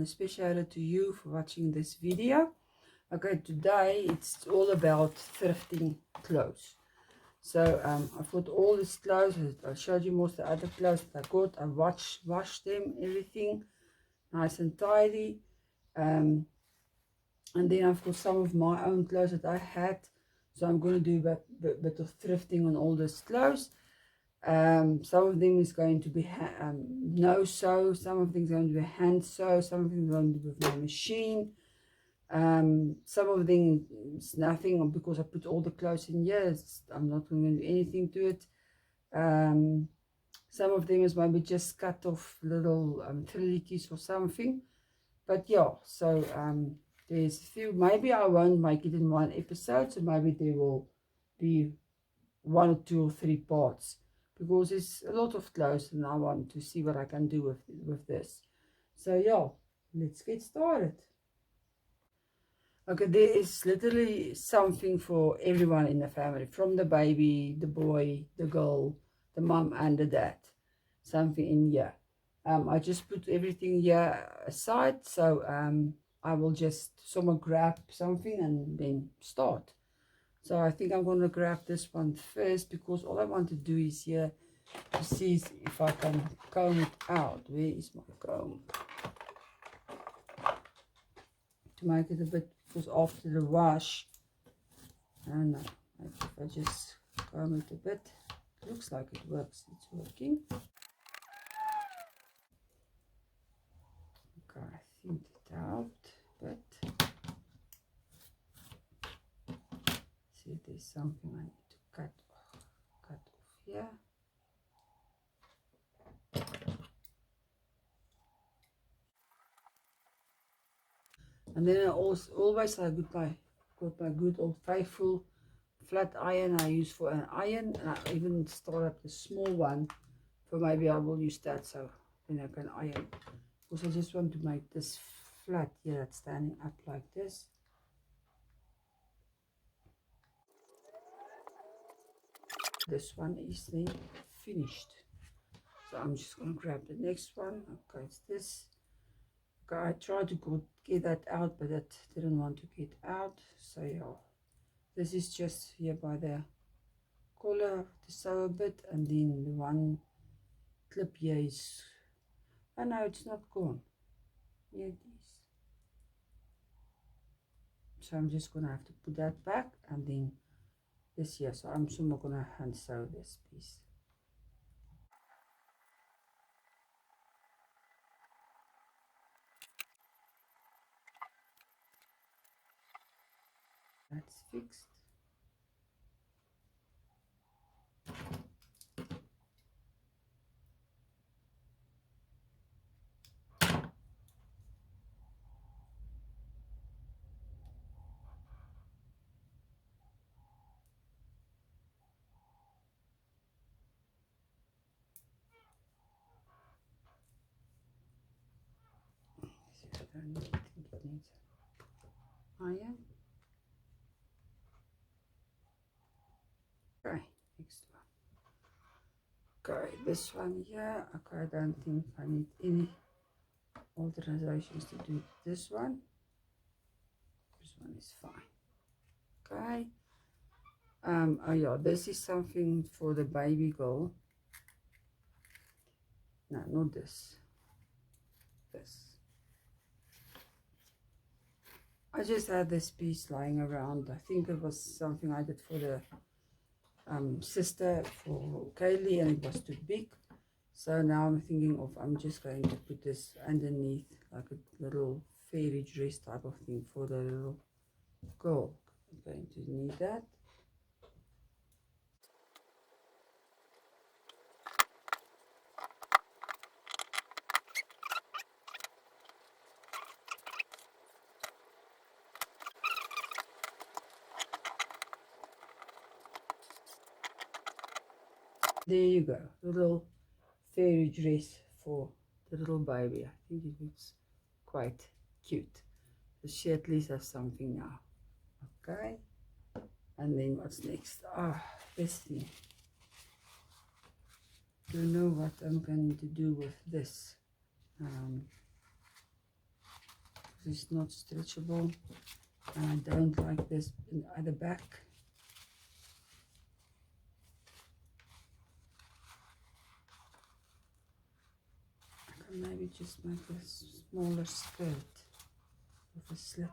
a special hello to you for watching this video. Okay, today it's all about thrifting clothes. So I've got all these clothes. I showed you most of the other clothes that I got. I washed them, everything nice and tidy. And then I've got some of my own clothes that I had. So I'm going to do a bit of thrifting on all these clothes. Some of them is going to be no sew, some of them is going to be hand sew, some of them is going to be with my machine. Some of them is nothing because I put all the clothes in here. I'm not going to do anything to it. Some of them is maybe just cut off little trillikies or something. But yeah, so there's a few. Maybe I won't make it in one episode, so maybe there will be 1 or 2 or 3 parts, because it's a lot of clothes and I want to see what I can do with this. So yeah, let's get started. Okay, there is literally something for everyone in the family, from the baby, the boy, the girl, the mom and the dad. Something in here. I just put everything here aside, so I will just somewhere grab something and then start. So I think I'm going to grab this one first, because all I want to do is here to see if I can comb it out. Where is my comb? To make it a bit, because after the wash, I don't know, if I just comb it a bit, it looks like it works. It's working. Okay, I thinned it out a bit. See if there's something I need to cut off here. And then I always I got my good old faithful flat iron I use for an iron, and I even start up the small one for maybe I will use that, so then I can iron, because I just want to make this flat here, that's standing up like this. This one is then finished, so I'm just going to grab the next one. Okay, it's this. Okay, I tried to get that out, but that didn't want to get out, so yeah, this is just here by the collar to sew a bit, and then the one clip here is, oh no, it's not gone. Here it is. So I'm just gonna have to put that back, and then this here, so I'm soon gonna hand sew this piece. That's fixed. I don't think it needs iron. Okay, next one. Okay, this one here. Okay, I don't think I need any alterations to do this one. This one is fine. Okay. Oh yeah, this is something for the baby girl. No, not this. This. I just had this piece lying around. I think it was something I did for the sister for Kaylee, and it was too big. So now I'm thinking of, I'm just going to put this underneath, like a little fairy dress type of thing for the little girl. I'm going to need that. There you go, little fairy dress for the little baby. I think it looks quite cute. So she at least has something now. Okay, and then what's next? This thing. Don't know what I'm going to do with this. it's not stretchable. And I don't like this at the back. I can maybe just make a smaller skirt with a slit.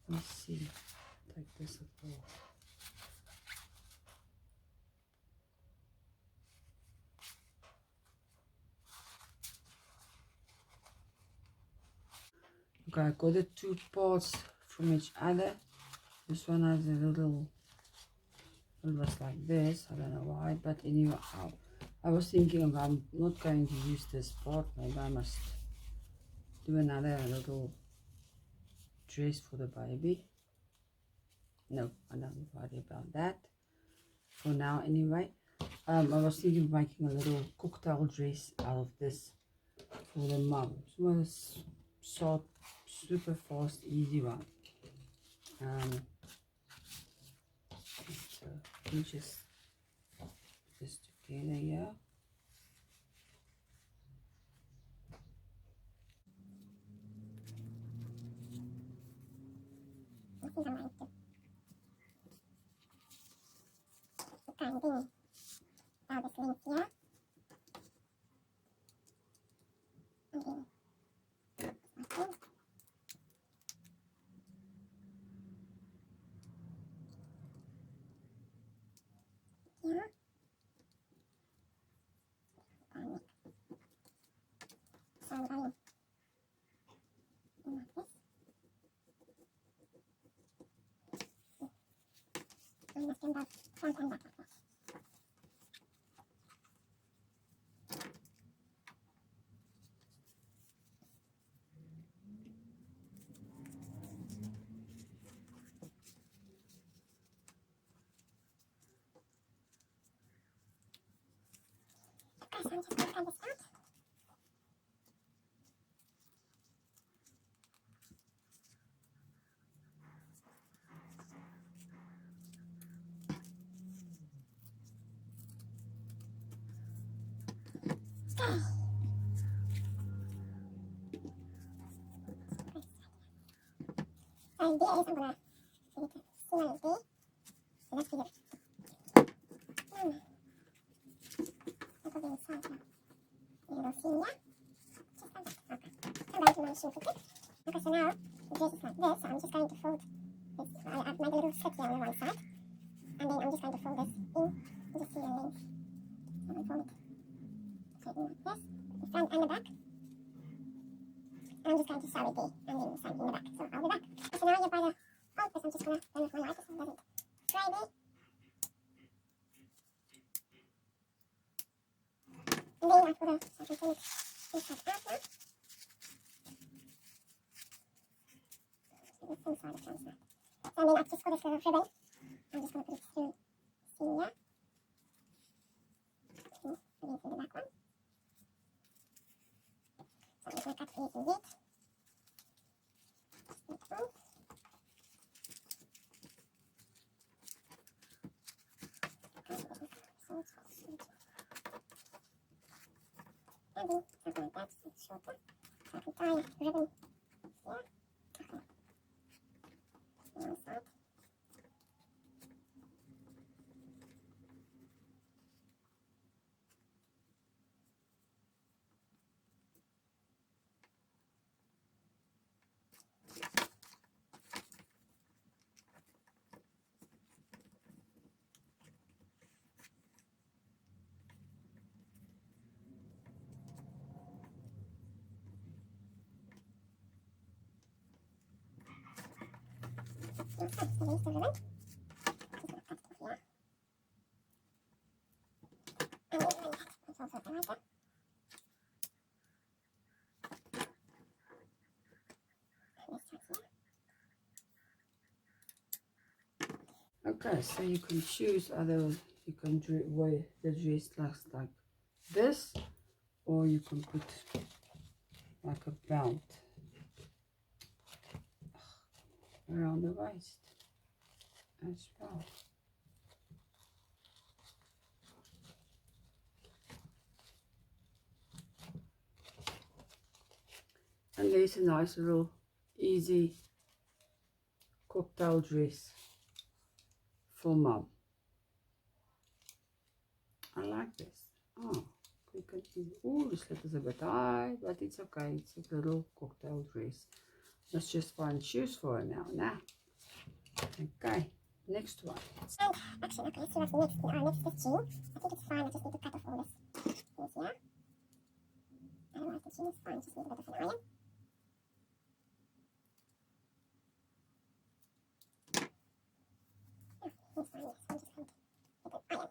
Let me see. Take this apart. Okay, I got the two parts from each other. This one has a little, it was like this, I don't know why, but anyway, I was thinking I'm not going to use this part. Maybe I must do another little dress for the baby. No, I don't worry about that for now anyway. I was thinking of making a little cocktail dress out of this for the mom. So it was short, super fast, easy one. So you just put this together here. And the I'm gonna Okay, so now the dress is like this, so I'm just going to fold this. I've made a little slit here on the one side, and then I'm just going to fold this in. You just see the length. So I fold it straight in like this, the front and the back. And I'm just going to sew it there, and then the same in the back. So I'll be back. So now you're by the old place, I'm just going to turn off my light so it doesn't dry there. And then I put a, so I can turn it inside out now. Inside the front side. So then I've just got this little ribbon. I'm just going to put it through here. Put it into the back one. So I'm just going to cut it using heat. Just like that. And then something like that, so it's shorter. So I can tie the ribbon here. Okay. One side. Okay, so there's the ribbon. I'm just going to cut it off here. And then like that. It's also open right there. And this side here. Okay, so you can choose either you can wear the dress like this, or you can put like a belt around the waist as well. And there's a nice little easy cocktail dress for mom. I like this. Oh, quick and easy. Oh, the slit is a bit high, but it's okay. It's a little cocktail dress. Let's just find shoes for her now. Okay, next one. And actually, okay, so what's next? Our next is jean. I think it's fine. I just need to cut off all this here. Otherwise, the jean is fine. Just need a bit of an iron. It's fine. Yes, I'm just going to get an iron.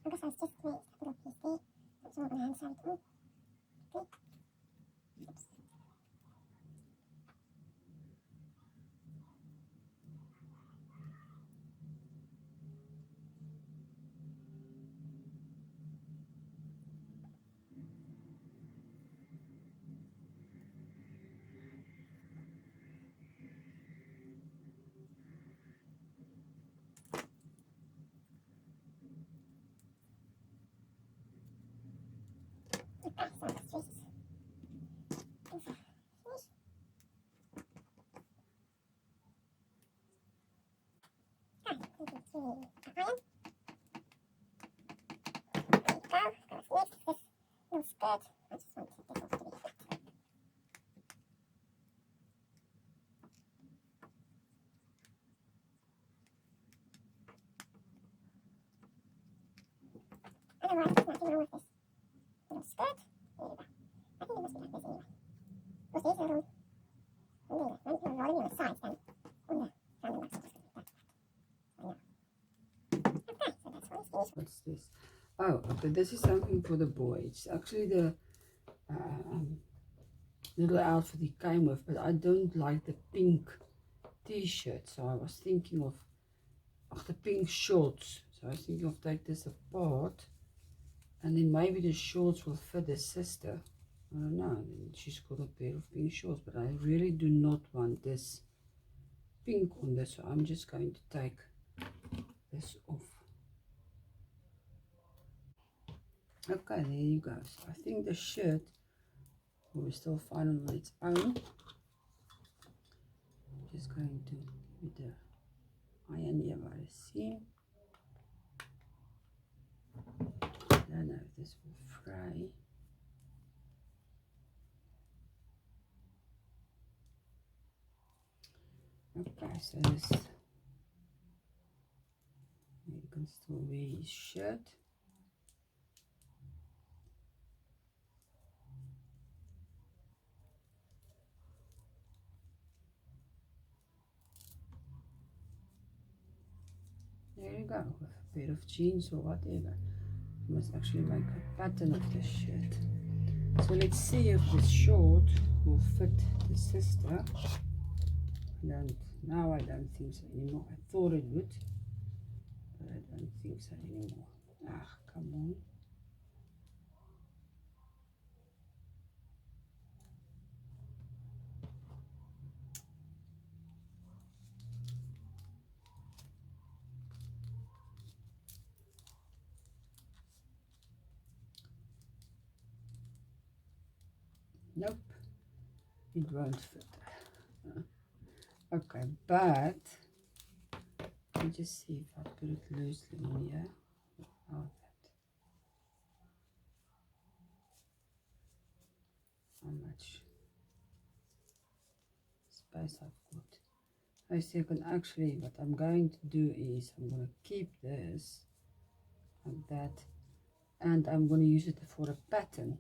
I guess I was just doing a little piece there. That's all on the hand side. Okay. Oops. Okay, so let's trace. Finish. Okay, maybe it's an iron. There you go. What's next? This little skirt. I just want this off to be flat. Otherwise, there's nothing wrong with this little skirt. There you go. I think it must be like this anyway. Of course, there's a little, rather on the sides than on the round the back. So okay, so that's one is finished. What's this? Oh, okay, this is something for the boy. It's actually the little outfit he came with, but I don't like the pink t-shirt, so I was thinking of the pink shorts. So I was thinking of take this apart, and then maybe the shorts will fit his sister. I don't know. Then she's got a pair of pink shorts, but I really do not want this pink on this, so I'm just going to take this off. Okay, there you go. So I think the shirt will still fine on its own. I'm just going to give it a iron here by the seam. I don't know if this will fray. Okay, so this, you can still wear his shirt. There you go, with a pair of jeans or whatever. You must actually make a pattern of this shirt. So let's see if this short will fit the sister. Now I don't think so anymore. I thought it would, but I don't think so anymore. Ah, come on. Nope, it won't fit. Okay, but let me just see if I put it loosely in here without that. How much space I've got. I see I can actually, what I'm going to do is I'm going to keep this like that, and I'm going to use it for a pattern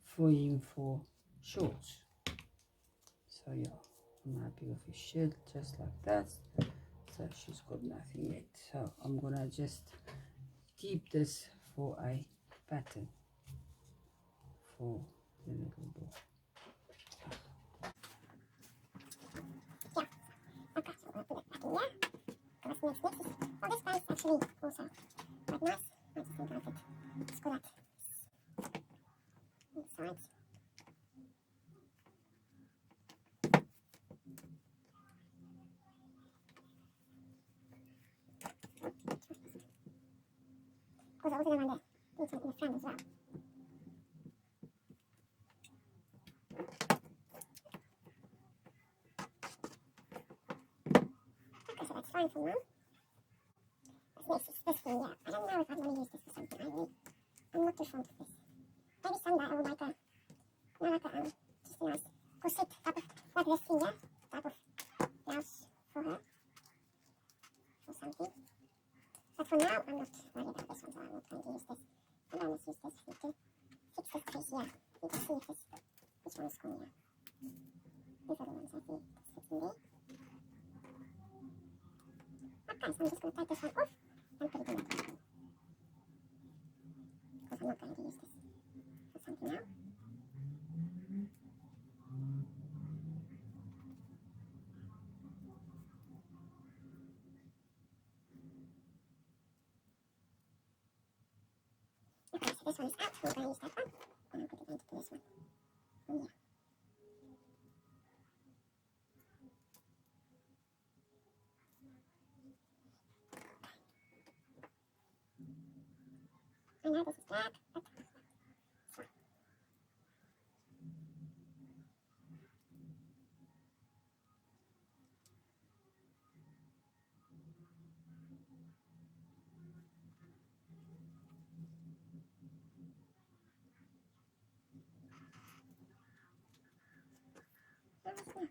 for him for shorts. So yeah, I'm happy with his shirt just like that. So she's got nothing yet, so I'm gonna just keep this for a pattern for the little boy. Yeah, okay, so I'm going to put it back in there. What's next? Well, this guy's actually also quite nice. I just think I could just go that sides. Goes over them on the inside in the front as well. Okay, so that's fine for now. What's next? It's this thing, yeah. I don't know if I want to use this for something. I'm not too fond of this. Maybe someday I would like a, just a nice corset type of, like this thing, yeah, type of blouse for her, or something. But for now, I'm not worried about this one, so I'm not going to use this. I'm going to use this to fix this crease here. You can see if this, which one is gone here. These are the ones I think it's fitting there. Okay, so I'm just going to take this one off and put it in there. Because I'm not going to use this for something now. Okay, so this one is out. I'm going to use that one. And I'll put it into this one. Oh, yeah. I know this is black, but it's fine. There is no.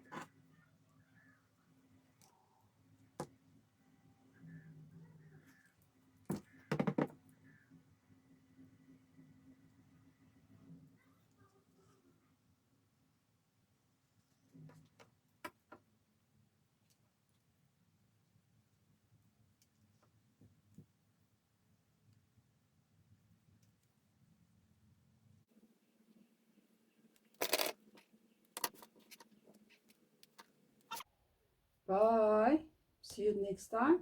Bye. See you next time.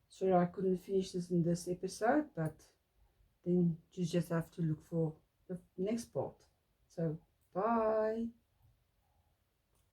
Sorry I couldn't finish this in this episode, but then you just have to look for the next part. So bye.